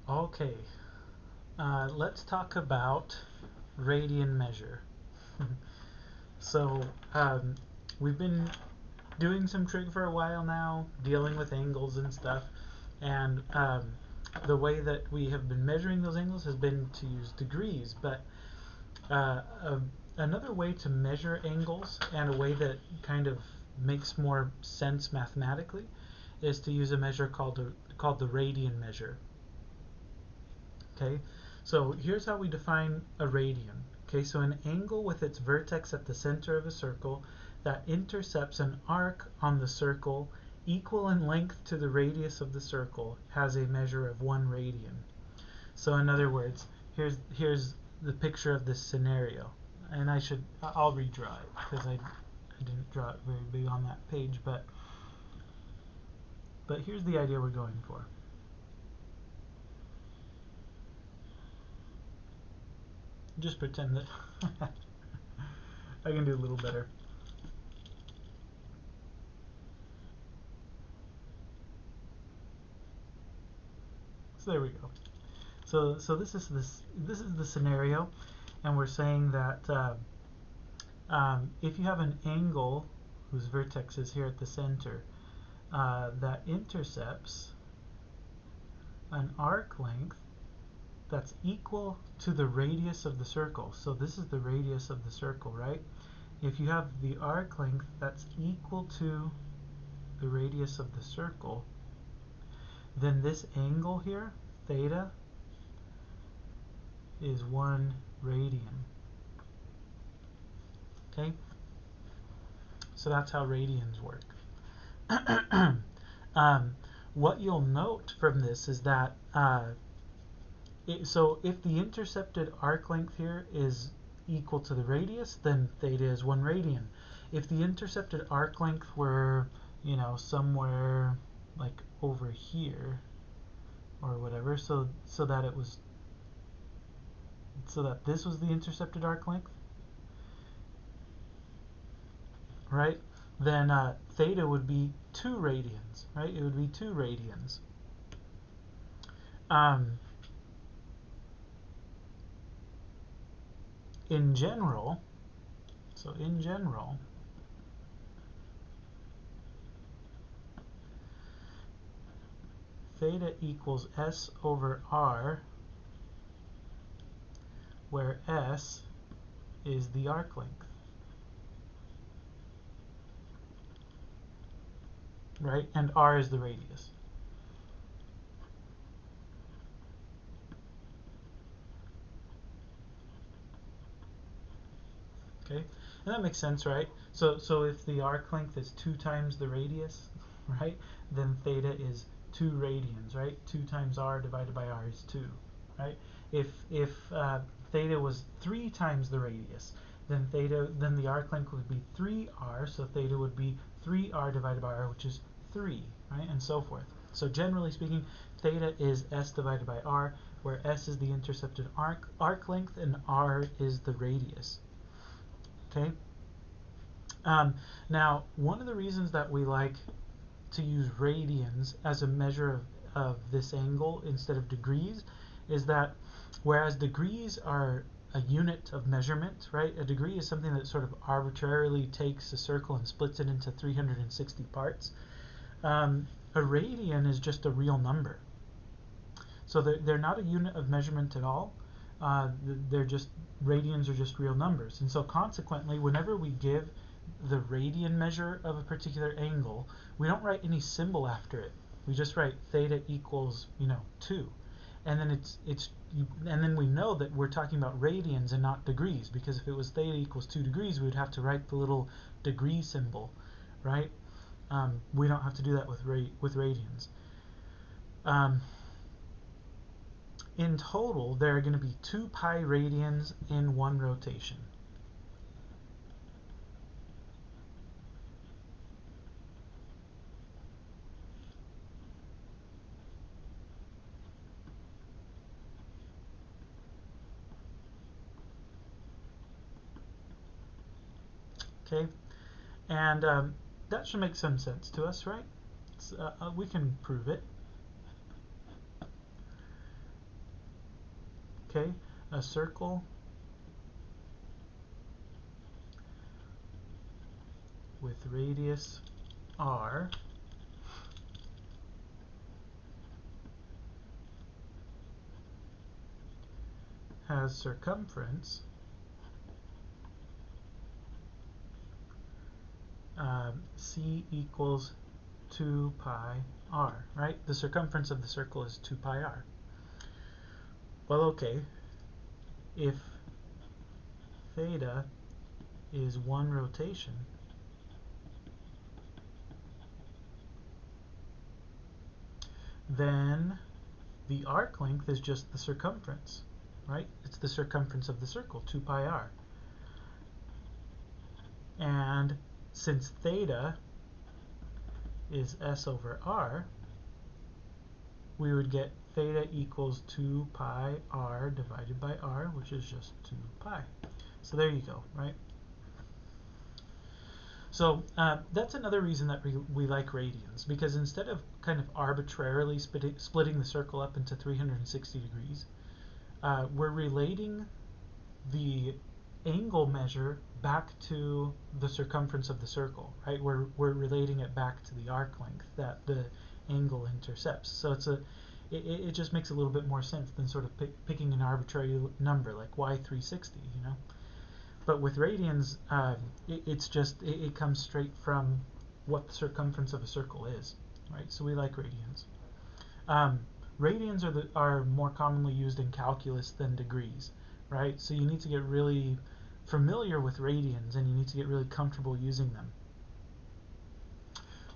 Okay, let's talk about Radian Measure. So, we've been doing some trig for a while now, dealing with angles and stuff, and the way that we have been measuring those angles has been to use degrees, but uh, uh, another way to measure angles, and a way that kind of makes more sense mathematically, is to use a measure called the radian measure. Okay, so here's how we define a radian. Okay, so an angle with its vertex at the center of a circle that intercepts an arc on the circle equal in length to the radius of the circle has a measure of 1 radian. So in other words, here's the picture of this scenario, and I'll redraw it because I didn't draw it very big on that page, but here's the idea we're going for. Just pretend that I can do a little better. So there we go. So this is the scenario, and we're saying that if you have an angle whose vertex is here at the center that intercepts an arc length that's equal to the radius of the circle. So this is the radius of the circle, right? If you have the arc length that's equal to the radius of the circle, then this angle here, theta, is 1 radian. Okay? So that's how radians work. What you'll note from this is that so if the intercepted arc length here is equal to the radius, then theta is 1 radian. If the intercepted arc length were, somewhere like over here or whatever, so that this was the intercepted arc length, right? Then theta would be 2 radians, right? It would be 2 radians. In general, theta equals s over r, where s is the arc length, right? And r is the radius. Okay, and that makes sense, right? So if the arc length is 2 times the radius, right, then theta is 2 radians, right? 2 times r divided by r is 2, right? If theta was 3 times the radius, then the arc length would be 3r, so theta would be 3r divided by r, which is 3, right, and so forth. So generally speaking, theta is s divided by r, where s is the intercepted arc length and r is the radius. Okay. Now, one of the reasons that we like to use radians as a measure of this angle instead of degrees is that whereas degrees are a unit of measurement, right? A degree is something that sort of arbitrarily takes a circle and splits it into 360 parts. A radian is just a real number. So they're not a unit of measurement at all. Radians are just real numbers. And so consequently, whenever we give the radian measure of a particular angle, we don't write any symbol after it. We just write theta equals, 2. And then and then we know that we're talking about radians and not degrees, because if it was theta equals 2 degrees, we would have to write the little degree symbol, right? We don't have to do that with radians. In total, there are going to be 2 pi radians in one rotation. Okay, and that should make some sense to us, right? We can prove it. Okay, a circle with radius r has circumference c equals 2 pi r, right? The circumference of the circle is 2 pi r. Well, okay, if theta is one rotation, then the arc length is just the circumference, right? It's the circumference of the circle, 2 pi r. And since theta is s over r, we would get theta equals 2 pi r divided by r, which is just 2 pi. So there you go, right? So that's another reason that we like radians, because instead of kind of arbitrarily splitting the circle up into 360 degrees, we're relating the angle measure back to the circumference of the circle, right? We're relating it back to the arc length that the angle intercepts. So it just makes a little bit more sense than sort of picking an arbitrary number like y360, you know? But with radians, it comes straight from what the circumference of a circle is, right? So we like radians. Radians are more commonly used in calculus than degrees, right? So you need to get really familiar with radians, and you need to get really comfortable using them.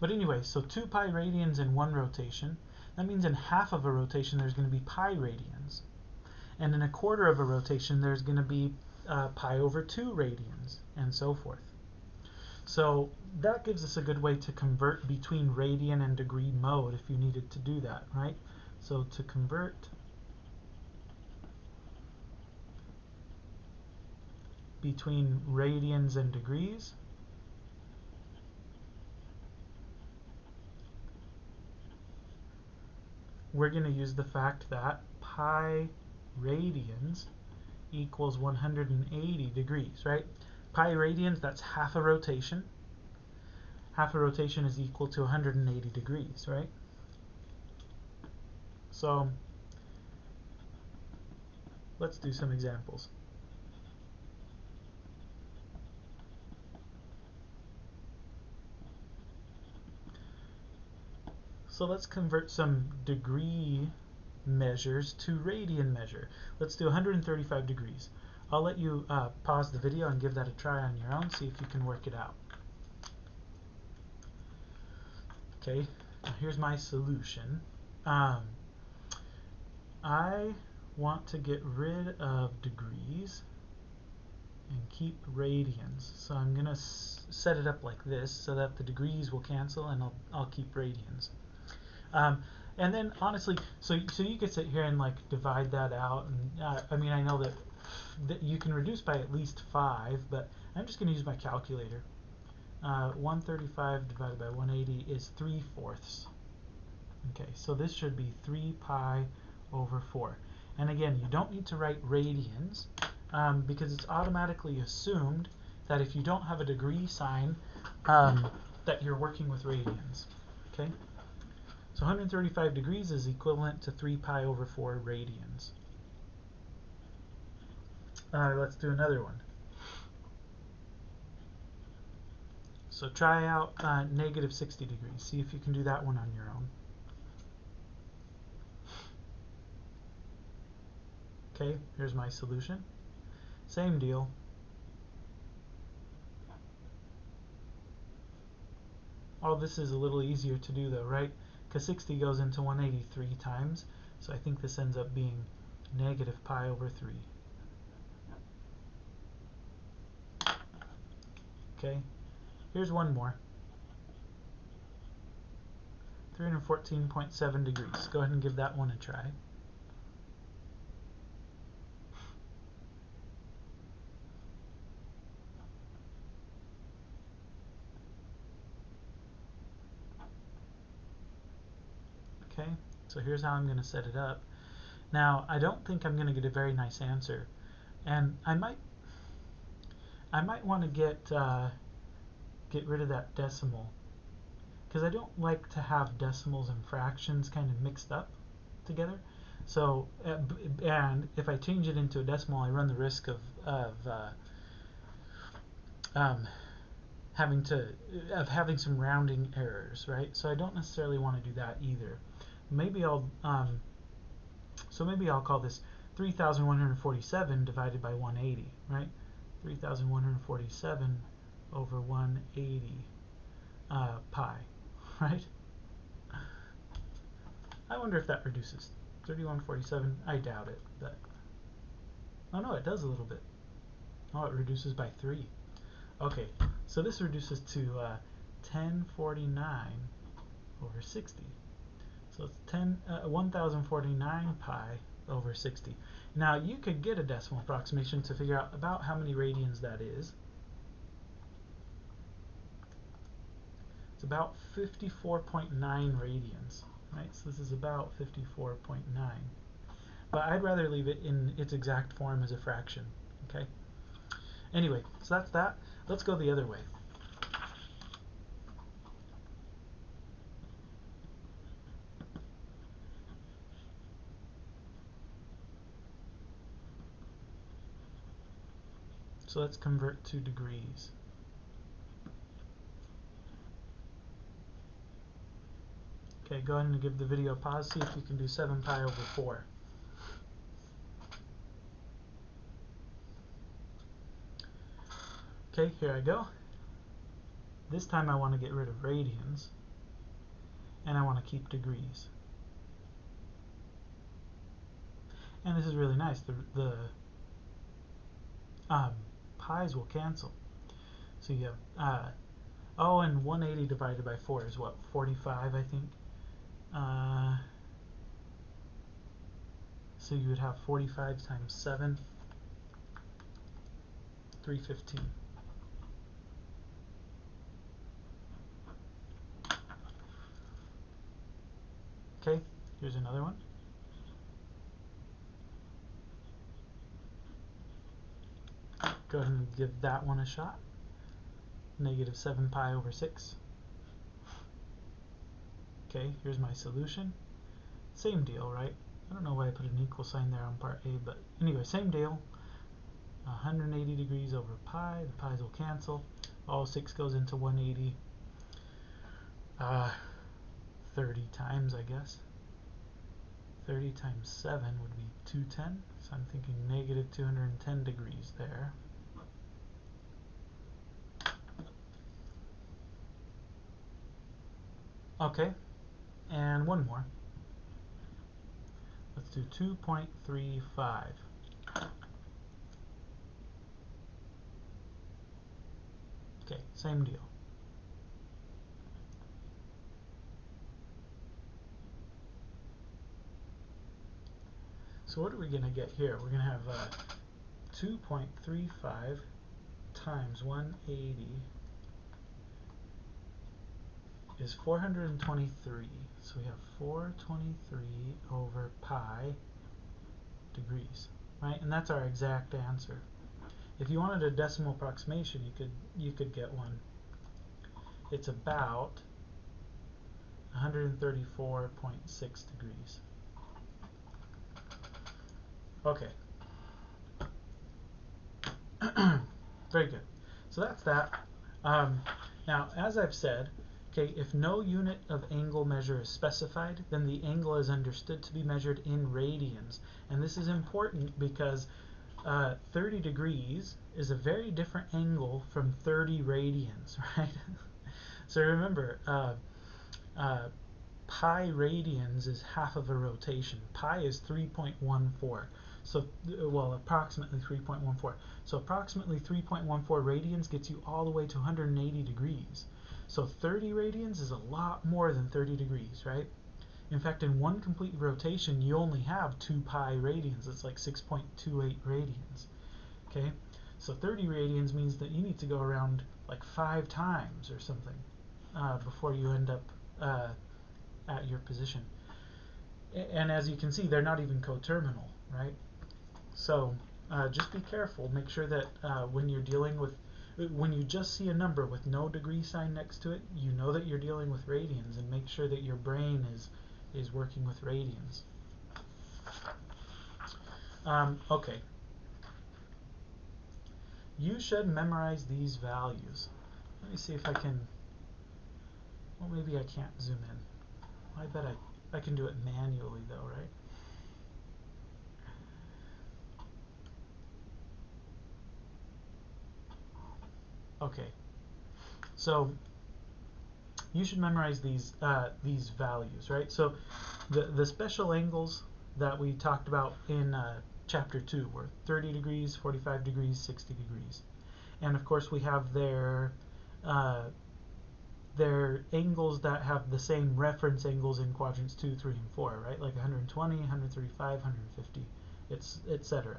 But anyway, so 2 pi radians in one rotation. That means in half of a rotation there's going to be pi radians. And in a quarter of a rotation there's going to be pi over 2 radians, and so forth. So that gives us a good way to convert between radian and degree mode if you needed to do that, right? So to convert between radians and degrees, we're going to use the fact that pi radians equals 180 degrees, right? Pi radians, that's half a rotation. Half a rotation is equal to 180 degrees, right? So let's do some examples. So let's convert some degree measures to radian measure. Let's do 135 degrees. I'll let you pause the video and give that a try on your own, see if you can work it out. Okay, now here's my solution. I want to get rid of degrees and keep radians. So I'm going to set it up like this so that the degrees will cancel and I'll keep radians. And then honestly, so you could sit here and like divide that out, and I mean, I know that you can reduce by at least 5, but I'm just going to use my calculator. 135 divided by 180 is 3/4. Okay, so this should be 3 pi over 4. And again, you don't need to write radians because it's automatically assumed that if you don't have a degree sign, that you're working with radians. Okay, so 135 degrees is equivalent to 3 pi over 4 radians. Let's do another one. So try out negative 60 degrees. See if you can do that one on your own. Okay, here's my solution. Same deal. All this is a little easier to do though, right? Because 60 goes into 183 times, so I think this ends up being negative pi over 3. Okay, here's one more. 314.7 degrees. Go ahead and give that one a try. Okay, so here's how I'm going to set it up. Now, I don't think I'm going to get a very nice answer, and I might want to get rid of that decimal, because I don't like to have decimals and fractions kind of mixed up together. So, and if I change it into a decimal, I run the risk of having some rounding errors, right? So I don't necessarily want to do that either. Maybe I'll call this 3,147 divided by 180, right? 3,147 over 180 pi, right? I wonder if that reduces 3147. I doubt it, but oh no, it does a little bit. Oh, it reduces by 3. Okay, so this reduces to 1049 over 60. So it's 1049 pi over 60. Now you could get a decimal approximation to figure out about how many radians that is. It's about 54.9 radians, right? So this is about 54.9. But I'd rather leave it in its exact form as a fraction, okay? Anyway, so that's that. Let's go the other way. So let's convert to degrees. Okay, go ahead and give the video a pause. See if you can do 7 pi over 4. Okay, here I go. This time I want to get rid of radians, and I want to keep degrees. And this is really nice. The pi's will cancel. So you have, oh, and 180 divided by 4 is what, 45, I think? So you would have 45 times 7, 315. Okay, here's another one. Go ahead and give that one a shot. Negative 7 pi over 6. Okay, here's my solution. Same deal, right? I don't know why I put an equal sign there on part A, but anyway, same deal. 180 degrees over pi. The pi's will cancel. All 6 goes into 180. 30 times, I guess. 30 times 7 would be 210. So I'm thinking negative 210 degrees there. Okay, and one more. Let's do 2.35. Okay, same deal. So what are we going to get here? We're going to have 2.35 times 180 is 423. So we have 423 over pi degrees, right? And that's our exact answer. If you wanted a decimal approximation, you could get one. It's about 134.6 degrees. Okay. Very good. So that's that. Now, as I've said, okay, if no unit of angle measure is specified, then the angle is understood to be measured in radians. And this is important because 30 degrees is a very different angle from 30 radians, right? So remember, pi radians is half of a rotation. Pi is 3.14. So, well, approximately 3.14. So approximately 3.14 radians gets you all the way to 180 degrees. So 30 radians is a lot more than 30 degrees, right? In fact, in one complete rotation, you only have 2 pi radians. It's like 6.28 radians. Okay? So 30 radians means that you need to go around like 5 times or something before you end up at your position. And as you can see, they're not even coterminal, right? So just be careful. Make sure that when you're dealing with, when you just see a number with no degree sign next to it, you know that you're dealing with radians, and make sure that your brain is working with radians. Okay. You should memorize these values. Let me see if I can. Well, maybe I can't zoom in. I bet I can do it manually though, right? Okay. So you should memorize these values, right? So the special angles that we talked about in chapter 2 were 30 degrees, 45 degrees, 60 degrees. And of course we have their angles that have the same reference angles in quadrants 2, 3, and 4, right? Like 120, 135, 150, etc.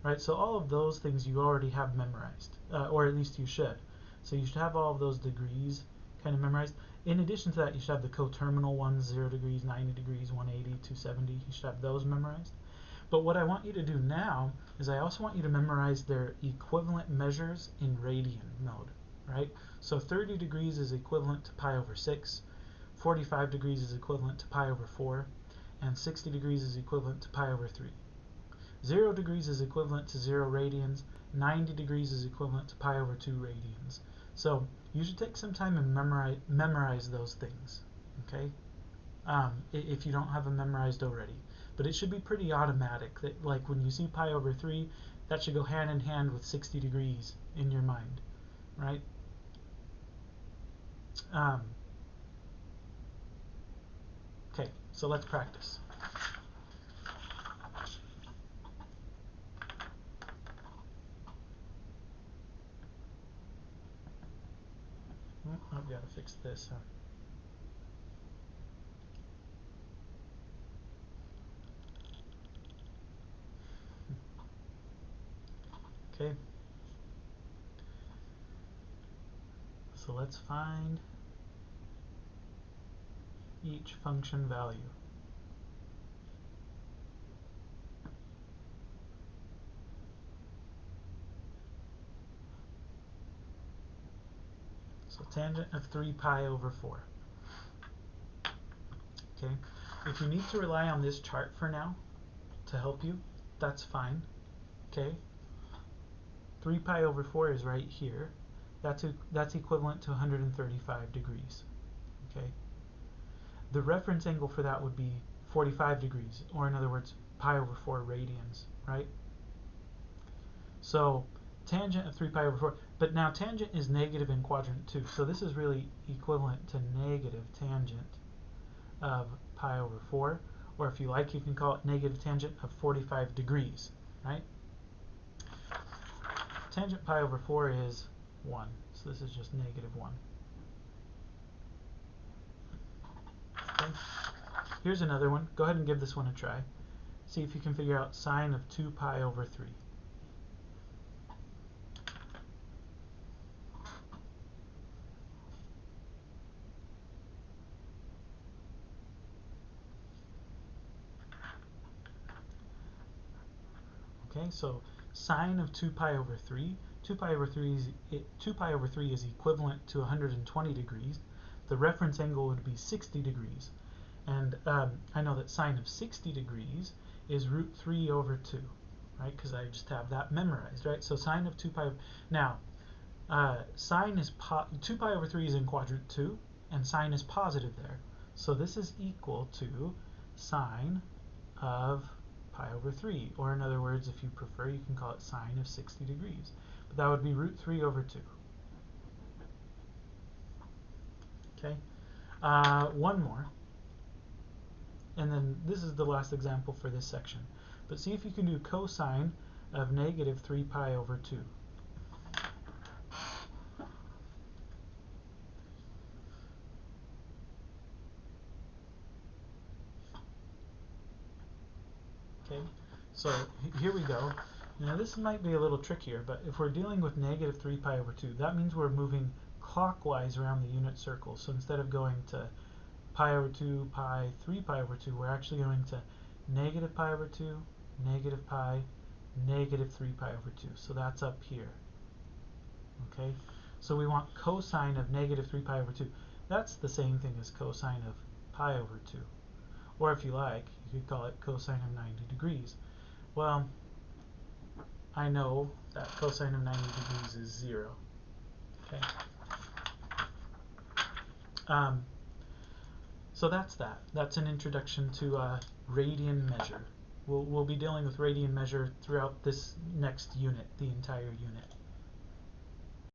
Right? So all of those things you already have memorized, or at least you should. So you should have all of those degrees kind of memorized. In addition to that, you should have the coterminal ones, 0 degrees, 90 degrees, 180, 270. You should have those memorized. But what I want you to do now is I also want you to memorize their equivalent measures in radian mode, right? So 30 degrees is equivalent to pi over 6, 45 degrees is equivalent to pi over 4, and 60 degrees is equivalent to pi over 3. 0 degrees is equivalent to 0 radians, 90 degrees is equivalent to pi over 2 radians. So you should take some time and memorize those things, okay? If you don't have them memorized already. But it should be pretty automatic that, like, when you see pi over 3, that should go hand in hand with 60 degrees in your mind, right? Okay, so let's practice. I've got to fix this, huh? Okay. So let's find each function value. So tangent of 3 pi over 4. Okay. If you need to rely on this chart for now to help you, that's fine. Okay. 3 pi over 4 is right here. That's equivalent to 135 degrees. Okay. The reference angle for that would be 45 degrees, or in other words, pi over 4 radians, right? So tangent of 3 pi over 4, but now tangent is negative in quadrant 2, so this is really equivalent to negative tangent of pi over 4, or if you like, you can call it negative tangent of 45 degrees, right? Tangent pi over 4 is 1, so this is just negative 1. Okay. Here's another one. Go ahead and give this one a try. See if you can figure out sine of 2 pi over 3. Okay, so sine of 2 pi over 3. 2 pi over 3 is equivalent to 120 degrees. The reference angle would be 60 degrees. And I know that sine of 60 degrees is root 3 over 2, right? Because I just have that memorized, right? So sine of 2 pi. Now, sine is 2 pi over 3 is in quadrant 2, and sine is positive there. So this is equal to sine of pi over 3, or in other words, if you prefer, you can call it sine of 60 degrees. But that would be root 3 over 2. Okay, one more. And then this is the last example for this section. But see if you can do cosine of negative 3 pi over 2. Okay, so here we go. Now this might be a little trickier, but if we're dealing with negative 3 pi over 2, that means we're moving clockwise around the unit circle. So instead of going to pi over 2, pi, 3 pi over 2, we're actually going to negative pi over 2, negative pi, negative 3 pi over 2. So that's up here. Okay? So we want cosine of negative 3 pi over 2. That's the same thing as cosine of pi over 2. Or if you like, you could call it cosine of 90 degrees. Well, I know that cosine of 90 degrees is 0. Okay? So that's that. That's an introduction to radian measure. We'll be dealing with radian measure throughout this next unit, the entire unit.